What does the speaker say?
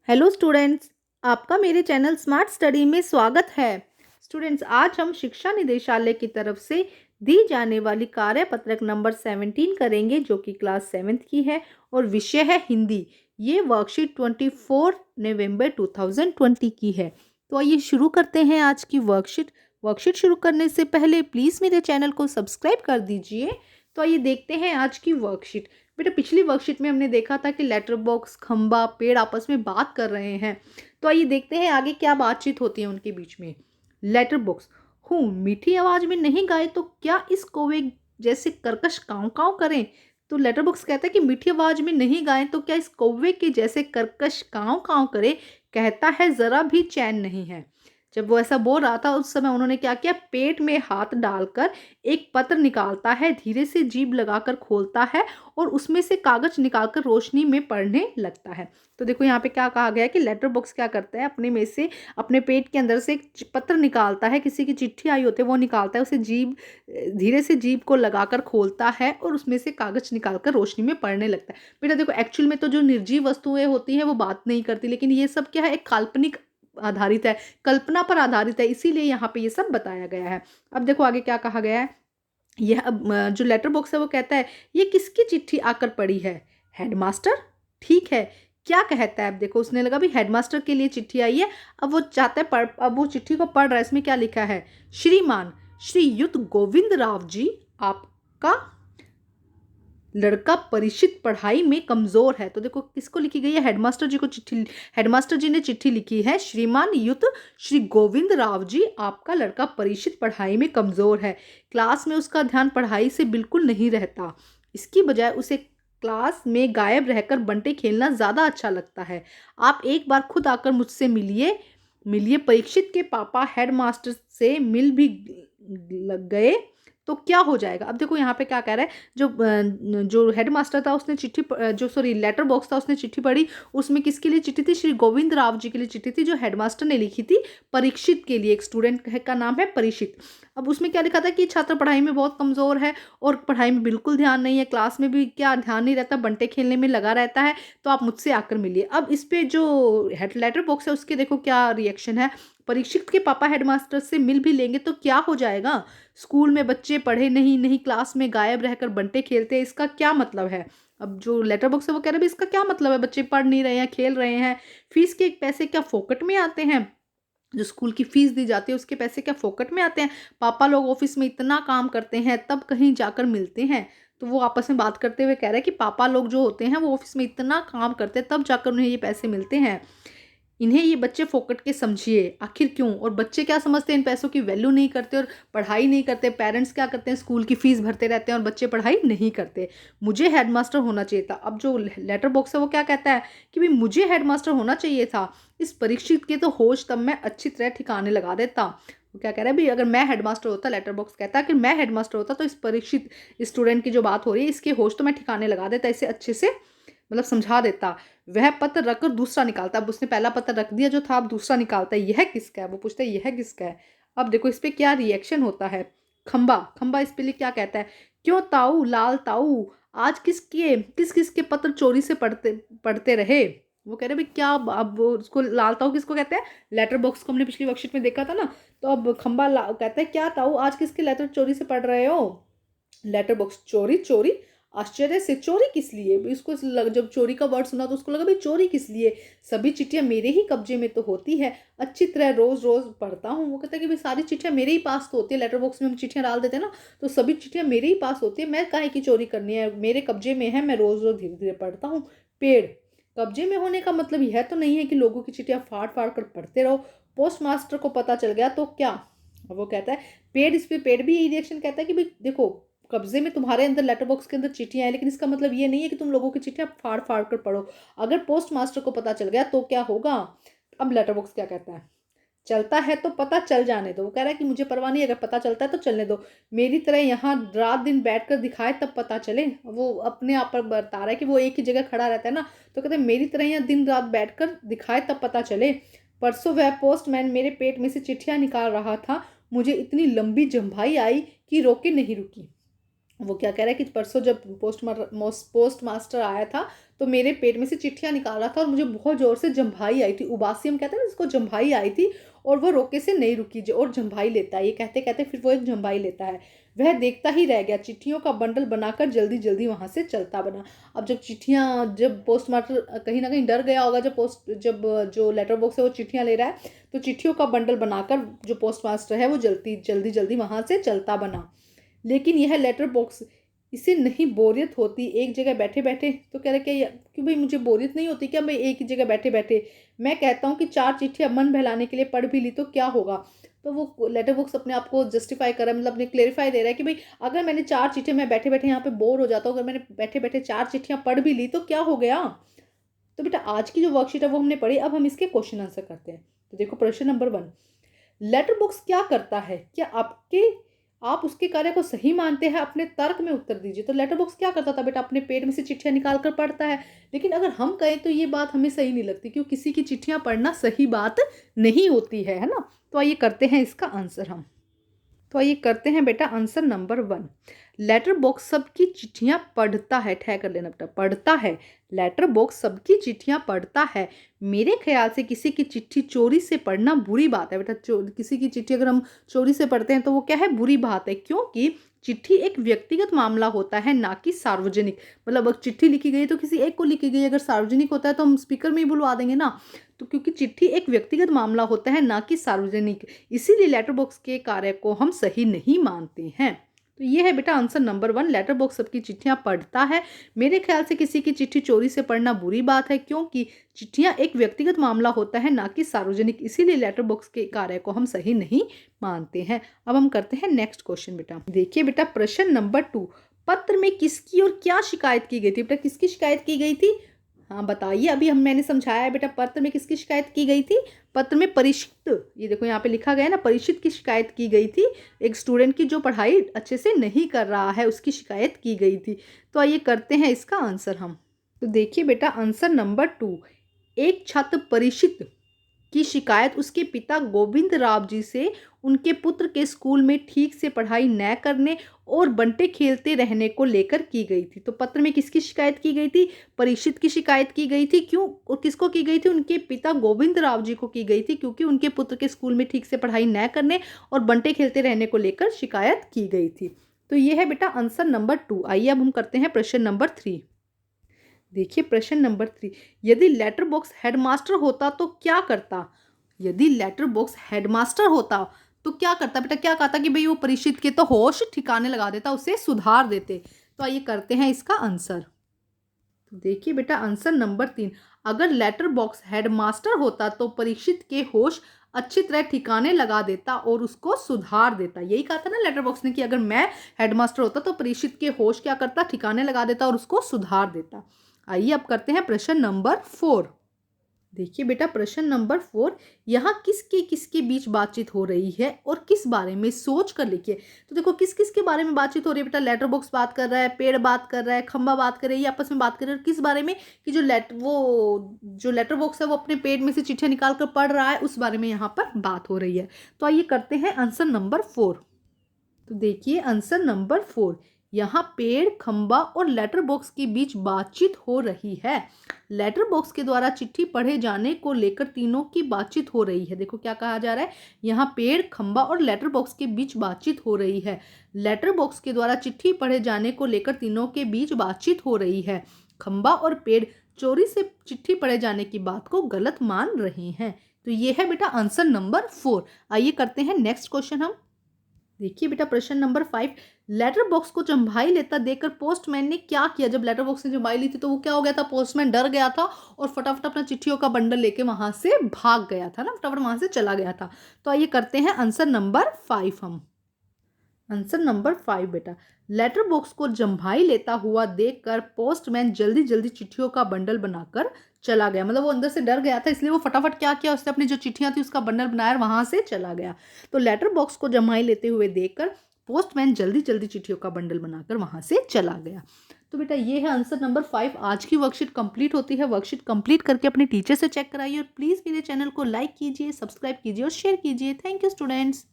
Hello students, आपका मेरे channel smart study में स्वागत है। स्टूडेंट्स, आज हम शिक्षा निदेशालय की तरफ से दी जाने वाली कार्यपत्रक नंबर 17 करेंगे, जो कि क्लास 7th की है और विषय है हिंदी। ये वर्कशीट 24 नवंबर 2020 की है। तो आइए शुरू करते हैं आज की वर्कशीट शुरू करने से पहले प्लीज़ मेरे चैनल को सब्सक्राइब कर दीजिए। तो आइए देखते हैं आज की वर्कशीट। बेटा, पिछली वर्कशीट में हमने देखा था कि लेटर बॉक्स, खंबा, पेड़ आपस में बात कर रहे हैं। तो आइए देखते हैं आगे क्या बातचीत होती है उनके बीच में। लेटर बॉक्स: हूँ मीठी आवाज में नहीं गाए तो क्या इस कौवे जैसे कर्कश काँव काँव करें। तो लेटर बॉक्स कहता है कि मीठी आवाज में नहीं गाए तो क्या इस कौवे के जैसे कर्कश काँव काँव करे। कहता है जरा भी चैन नहीं है। जब वो ऐसा बोल रहा था उस समय उन्होंने क्या किया, पेट में हाथ डालकर एक पत्र निकालता है, धीरे से जीभ लगाकर खोलता है और उसमें से कागज निकालकर रोशनी में पढ़ने लगता है। तो देखो यहाँ पे क्या कहा गया है कि लेटर बॉक्स क्या करता है, अपने में से, अपने पेट के अंदर से एक पत्र निकालता है, किसी की चिट्ठी आई होती है वो निकालता है, उसे जीभ, धीरे से जीभ को लगाकर खोलता है और उसमें से कागज निकालकर रोशनी में पढ़ने लगता है। बेटा देखो, एक्चुअल में तो जो निर्जीव वस्तुएं होती हैं वो बात नहीं करती, लेकिन ये सब क्या है, एक काल्पनिक आधारित है, कल्पना पर आधारित है, इसीलिए यहाँ पे ये सब बताया गया है। अब देखो आगे क्या कहा गया है। यह जो लेटर बॉक्स है वो कहता है, ये किसकी चिट्ठी आकर पड़ी है। हेडमास्टर। ठीक है, क्या कहता है। अब देखो, उसने लगा भी हेडमास्टर के लिए चिट्ठी आई है। अब वो चाहता है अब वो चिट्ठी को पढ़ रहा है। इसमें क्या लिखा है, श्रीमान श्रीयुत गोविंद राव जी, आपका लड़का परीक्षित पढ़ाई में कमजोर है। तो देखो किसको लिखी गई है, हेडमास्टर जी को चिट्ठी, हेडमास्टर जी ने चिट्ठी लिखी है, श्रीमान युत श्री गोविंद राव जी, आपका लड़का परीक्षित पढ़ाई में कमजोर है। क्लास में उसका ध्यान पढ़ाई से बिल्कुल नहीं रहता, इसकी बजाय उसे क्लास में गायब रहकर बंटे खेलना ज्यादा अच्छा लगता है। आप एक बार खुद आकर मुझसे मिलिए मिलिए परीक्षित के पापा हेडमास्टर से मिल भी लग गए तो क्या हो जाएगा। अब देखो यहाँ पे क्या कह रहा है, जो हेडमास्टर था उसने चिट्ठी जो सॉरी लेटर बॉक्स था उसने चिट्ठी पढ़ी। उसमें किसके लिए चिट्ठी थी, श्री गोविंद राव जी के लिए चिट्ठी थी, जो हेडमास्टर ने लिखी थी परीक्षित के लिए। एक स्टूडेंट का नाम है परीक्षित। अब उसमें क्या लिखा था कि छात्र पढ़ाई में बहुत कमजोर है और पढ़ाई में बिल्कुल ध्यान नहीं है, क्लास में भी क्या ध्यान नहीं रहता, बंटे खेलने में लगा रहता है, तो आप मुझसे आकर मिलिए। अब इस पे जो लेटर बॉक्स है उसके देखो क्या रिएक्शन है। परीक्षित के पापा हेडमास्टर से मिल भी लेंगे तो क्या हो जाएगा, स्कूल में बच्चे पढ़े नहीं नहीं क्लास में गायब रहकर बंटे खेलते हैं, इसका क्या मतलब है। अब जो लेटर बॉक्स है वो कह रहे हैं इसका क्या मतलब है, बच्चे पढ़ नहीं रहे हैं, खेल रहे हैं, फीस के पैसे क्या फोकट में आते हैं, जो स्कूल की फीस दी जाती है उसके पैसे क्या फोकट में आते हैं, पापा लोग ऑफिस में इतना काम करते हैं तब कहीं जाकर मिलते हैं। तो वो आपस में बात करते हुए कह रहे हैं कि पापा लोग जो होते हैं वो ऑफिस में इतना काम करते हैं तब जाकर उन्हें ये पैसे मिलते हैं, इन्हें ये बच्चे फोकट के समझिए। आखिर क्यों, और बच्चे क्या समझते हैं, इन पैसों की वैल्यू नहीं करते और पढ़ाई नहीं करते। पेरेंट्स क्या करते हैं, स्कूल की फीस भरते रहते हैं और बच्चे पढ़ाई नहीं करते। मुझे हेडमास्टर होना चाहिए था। अब जो लेटर बॉक्स है वो क्या कहता है कि भाई मुझे हेडमास्टर होना चाहिए था, इस परीक्षित के तो होश तब मैं अच्छी तरह ठिकाने लगा देता। वो क्या कह रहा है भाई, अगर मैं हेडमास्टर होता, लेटर बॉक्स कहता है कि मैं हेडमास्टर होता तो इस परीक्षित स्टूडेंट की जो बात हो रही है इसके होश तो मैं ठिकाने लगा देता, इसे अच्छे से मतलब समझा देता। वह पत्र रखकर दूसरा निकालता। अब उसने पहला पत्र रख दिया जो था, अब दूसरा निकालता है, यह किसका है, वो पूछता है यह किसका है। अब देखो इस पे क्या रिएक्शन होता है। खंबा खंबा इस पे लिए क्या कहता है, क्यों ताऊ लाल ताऊ, आज किस किसके पत्र चोरी से पढ़ते पढ़ते रहे। वो कह रहे भाई क्या, अब वो उसको लाल ताऊ किसको कहते हैं, लेटर बॉक्स को हमने पिछली वर्कशीट में देखा था ना। तो अब खंबा कहता है क्या ताऊ, आज किसके लेटर चोरी से पढ़ रहे हो। लेटर बॉक्स: चोरी चोरी, आश्चर्य से, चोरी किस लिए। इसको जब चोरी का वर्ड सुना तो उसको लगा भाई चोरी किस लिए, सभी चिट्ठियां मेरे ही कब्जे में तो होती है, अच्छी तरह रोज रोज पढ़ता हूँ। वो कहता है कि भाई सारी चिट्ठियां मेरे ही पास तो होती है, लेटर बॉक्स में हम चिट्ठियां डाल देते हैं ना, तो सभी चिट्ठियां मेरे ही पास होती है, मैं काहे की चोरी करनी है, मेरे कब्जे में है, मैं रोज रोज धीरे धीरे पढ़ता हूँ। पेड़: कब्जे में होने का मतलब यह तो नहीं है कि लोगों की चिट्ठियां फाड़ फाड़ कर पढ़ते रहो, पोस्ट मास्टर को पता चल गया तो क्या। वो कहता है पेड़, इस पे पेड़ भी यही रिएक्शन कहता है कि भाई देखो, कब्जे में तुम्हारे अंदर लेटर बॉक्स के अंदर चिट्ठियां हैं, लेकिन इसका मतलब ये नहीं है कि तुम लोगों की चिट्ठियां फाड़ फाड़ कर पढ़ो, अगर पोस्ट मास्टर को पता चल गया तो क्या होगा। अब लेटर बॉक्स क्या कहता है, चलता है तो पता चल जाने दो। वो कह रहा है कि मुझे परवाह नहीं, अगर पता चलता है तो चलने दो, मेरी तरह यहाँ रात दिन बैठ कर दिखाए तब पता चले। वो अपने आप पर बता रहा है कि वो एक ही जगह खड़ा रहता है ना, तो कहते हैं मेरी तरह यहाँ दिन रात बैठ कर दिखाए तब पता चले। परसों वह पोस्टमैन मेरे पेट में से चिट्ठियां निकाल रहा था, मुझे इतनी लंबी जम्भाई आई कि रोके नहीं रुकी। वो क्या कह रहा है कि परसों जब पोस्ट मास्टर आया था तो मेरे पेट में से चिट्ठियां निकाल रहा था और मुझे बहुत जोर से जम्भाई आई थी, उबासी हम कहते हैं ना जिसको, जम्भाई आई थी और वो रोके से नहीं रुकी जो, और जम्भाई लेता है, ये कहते कहते फिर वो एक जम्भाई लेता है। वह देखता ही रह गया, चिट्ठियों का बंडल बनाकर जल्दी जल्दी वहां से चलता बना। अब जब पोस्ट मास्टर कहीं ना कहीं डर गया होगा, जब जो लेटर बॉक्स है वो चिट्ठियां ले रहा है, तो चिट्ठियों का बंडल बनाकर जो पोस्ट मास्टर है वो जल्दी जल्दी जल्दी वहां से चलता बना। लेकिन यह लेटर बॉक्स, इसे नहीं बोरियत होती एक जगह बैठे बैठे? तो कह रहे क्या क्यों भाई, मुझे बोरियत नहीं होती क्या मैं एक ही जगह बैठे बैठे? मैं कहता हूँ कि 4 चिट्ठियां मन बहलाने के लिए पढ़ भी ली तो क्या होगा? तो वो लेटर बॉक्स अपने आप को जस्टिफाई कर रहा है, मतलब अपने क्लेरिफाई दे रहा है कि भाई अगर मैंने 4 चिट्ठियां, मैं बैठे बैठे यहाँ पे बोर हो जाता हूँ, अगर मैंने बैठे बैठे 4 चिट्ठियां पढ़ भी ली तो क्या हो गया? तो बेटा आज की जो वर्कशीट है वो हमने पढ़ी, अब हम इसके क्वेश्चन आंसर करते हैं। तो देखो प्रश्न नंबर 1, लेटर बॉक्स क्या करता है? क्या आप उसके कार्य को सही मानते हैं? अपने तर्क में उत्तर दीजिए। तो लेटर बॉक्स क्या करता था बेटा? अपने पेट में से चिट्ठियां निकाल कर पढ़ता है। लेकिन अगर हम कहें तो ये बात हमें सही नहीं लगती, क्योंकि किसी की चिट्ठियां पढ़ना सही बात नहीं होती है ना। तो आइए करते हैं इसका आंसर हम। तो आइए करते हैं बेटा आंसर नंबर 1। लेटर बॉक्स सबकी चिट्ठियां पढ़ता है, ठह कर लेना बेटा, पढ़ता है। लेटर बॉक्स सबकी चिट्ठियां पढ़ता है। मेरे ख्याल से किसी की चिट्ठी चोरी से पढ़ना बुरी बात है बेटा। किसी की चिट्ठी अगर हम चोरी से पढ़ते हैं तो वो क्या है, बुरी बात है, क्योंकि चिट्ठी एक व्यक्तिगत मामला होता है, ना कि सार्वजनिक। मतलब अगर चिट्ठी लिखी गई तो किसी एक को लिखी गई, अगर सार्वजनिक होता है तो हम स्पीकर में ही बुलवा देंगे ना। तो क्योंकि चिट्ठी एक व्यक्तिगत मामला होता है, ना कि सार्वजनिक, इसीलिए लेटर बॉक्स के कार्य को हम सही नहीं मानते हैं। तो ये है बेटा आंसर नंबर 1, लेटर बॉक्स सबकी चिट्ठियां पढ़ता है। मेरे ख्याल से किसी की चिट्ठी चोरी से पढ़ना बुरी बात है, क्योंकि चिट्ठियां एक व्यक्तिगत मामला होता है, ना कि सार्वजनिक, इसीलिए लेटर बॉक्स के कार्य को हम सही नहीं मानते हैं। अब हम करते हैं नेक्स्ट क्वेश्चन बेटा। देखिए बेटा प्रश्न नंबर 2, पत्र में किसकी और क्या शिकायत की गई थी? बेटा किसकी शिकायत की गई थी? हाँ बताइए, अभी मैंने समझाया है बेटा, पत्र में किसकी शिकायत की गई थी? पत्र में परीक्षित, ये देखो यहाँ पे लिखा गया है ना, परीक्षित की शिकायत की गई थी। एक स्टूडेंट की जो पढ़ाई अच्छे से नहीं कर रहा है उसकी शिकायत की गई थी। तो आइए करते हैं इसका आंसर हम। तो देखिए बेटा आंसर नंबर 2, एक छात्र परीक्षित की शिकायत उसके पिता गोविंद राव जी से उनके पुत्र के स्कूल में ठीक से पढ़ाई न करने और बंटे खेलते रहने को लेकर की गई थी। तो पत्र में किसकी शिकायत की गई थी? परीक्षित की शिकायत की गई थी। क्यों और किसको की गई थी? उनके पिता गोविंद राव जी को की गई थी, क्योंकि उनके पुत्र के स्कूल में ठीक से पढ़ाई न करने और बंटे खेलते रहने को लेकर शिकायत की गई थी। तो ये है बेटा आंसर नंबर 2। आइए अब हम करते हैं प्रश्न नंबर 3। देखिए प्रश्न नंबर 3, यदि लेटर बॉक्स हेडमास्टर होता तो क्या करता? यदि लेटर बॉक्स हेडमास्टर होता तो क्या करता बेटा? क्या कहता कि भाई वो परीक्षित के तो होश ठिकाने लगा देता, उसे सुधार देते। तो आइए करते हैं इसका आंसर। तो देखिए बेटा आंसर नंबर 3, अगर लेटर बॉक्स हेडमास्टर होता तो परीक्षित के होश अच्छी तरह ठिकाने लगा देता और उसको सुधार देता। यही कहा था ना लेटर बॉक्स ने कि अगर मैं हेडमास्टर होता तो परीक्षित के होश क्या करता? ठिकाने लगा देता और उसको सुधार देता। आइए अब करते हैं प्रश्न नंबर 4। देखिए बेटा प्रश्न नंबर 4, यहाँ किसके किसके बीच बातचीत हो रही है और किस बारे में? सोच कर लिखिए। तो देखो किस किस के बारे में बातचीत हो रही है बेटा? लेटर बॉक्स बात कर रहा है, पेड़ बात कर रहा है, खंबा बात कर रही है, ये आपस में बात कर रहे हैं किस बारे में? कि जो लेटर बॉक्स है वो अपने पेट में से चिट्ठियां निकाल कर पढ़ रहा है, उस बारे में यहाँ पर बात हो रही है। तो आइए करते हैं आंसर नंबर 4। तो देखिए आंसर नंबर 4, यहाँ पेड़, खंबा और लेटर बॉक्स के बीच बातचीत हो रही है। लेटर बॉक्स के द्वारा चिट्ठी पढ़े जाने को लेकर तीनों की बातचीत हो रही है। देखो क्या कहा जा रहा है, यहाँ पेड़, खंबा और लेटर बॉक्स के बीच बातचीत हो रही है। लेटर बॉक्स के द्वारा चिट्ठी पढ़े जाने को लेकर तीनों के बीच बातचीत हो रही है। खंबा और पेड़ चोरी से चिट्ठी पढ़े जाने की बात को गलत मान रहे हैं। तो ये है बेटा आंसर नंबर 4। आइए करते हैं नेक्स्ट क्वेश्चन हम। देखिए बेटा प्रश्न नंबर 5, लेटर बॉक्स को जम्भाई लेता देखकर पोस्टमैन ने क्या किया? जब लेटर बॉक्स ने जम्भाई ली थी तो वो क्या हो गया था? पोस्टमैन डर गया था और फटाफट अपना चिट्ठियों का बंडल लेके वहां से भाग गया था ना, फटाफट वहां से चला गया था। तो आइए करते हैं आंसर नंबर 5 हम। आंसर नंबर 5 बेटा, लेटर बॉक्स को जम्भाई लेता हुआ देखकर पोस्टमैन जल्दी जल्दी चिट्ठियों का बंडल बनाकर चला गया। मतलब वो अंदर से डर गया था, इसलिए वो फटाफट क्या किया, उसने अपनी जो चिट्ठियां थी उसका बंडल बनाया और वहां से चला गया। तो लेटर बॉक्स को जम्भाई लेते हुए देखकर पोस्टमैन जल्दी जल्दी चिट्ठियों का बंडल बनाकर वहां से चला गया। तो बेटा ये है आंसर नंबर 5। आज की वर्कशीट कंप्लीट होती है। वर्कशीट कंप्लीट करके अपने टीचर से चेक कराइए और प्लीज़ मेरे चैनल को लाइक कीजिए, सब्सक्राइब कीजिए और शेयर कीजिए। Thank you students.